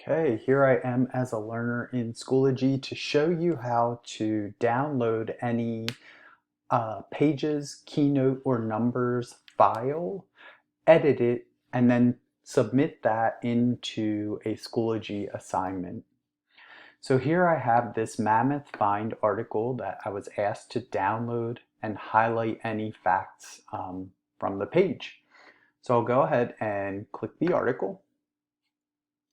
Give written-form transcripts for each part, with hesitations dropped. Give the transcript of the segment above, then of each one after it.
Okay, here I am as a learner in Schoology to show you how to download any Pages, Keynote, or Numbers file, edit it, and then submit that into a Schoology assignment. So here I have this Mammoth Find article that I was asked to download and highlight any facts from the page. So I'll go ahead and click the article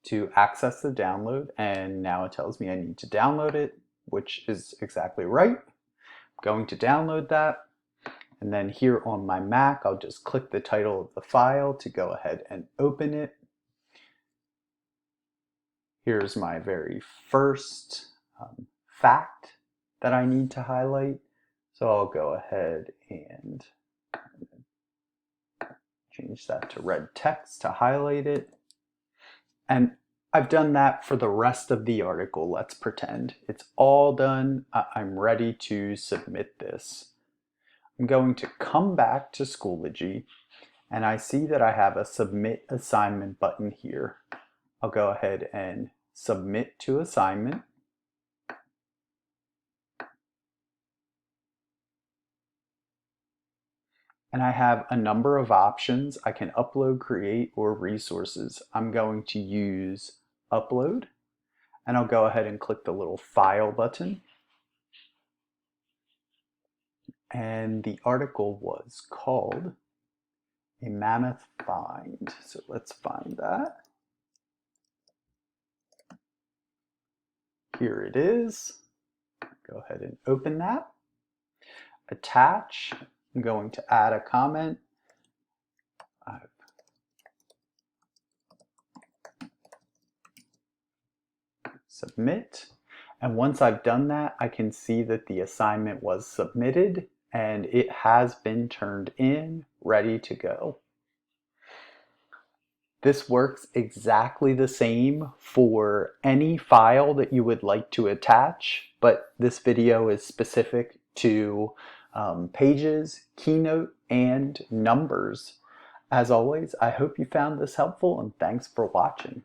to access the download, and now it tells me I need to download it, which is exactly right. I'm going to download that, and then here on my Mac I'll just click the title of the file to go ahead and open it. Here's my very first fact that I need to highlight, so I'll go ahead and change that to red text to highlight it. And I've done that for the rest of the article. Let's pretend it's all done. I'm ready to submit this. I'm going to come back to Schoology, and I see that I have a Submit Assignment button here. I'll go ahead and Submit to Assignment. And I have a number of options. I can upload, create, or resources. I'm going to use Upload, and I'll go ahead and click the little File button. And the article was called A Mammoth Find. So let's find that. Here it is. Go ahead and open that. Attach. I'm going to add a comment. Submit. And once I've done that, I can see that the assignment was submitted and it has been turned in, ready to go. This works exactly the same for any file that you would like to attach, but this video is specific to Pages, Keynote, and Numbers. As always, I hope you found this helpful, and thanks for watching.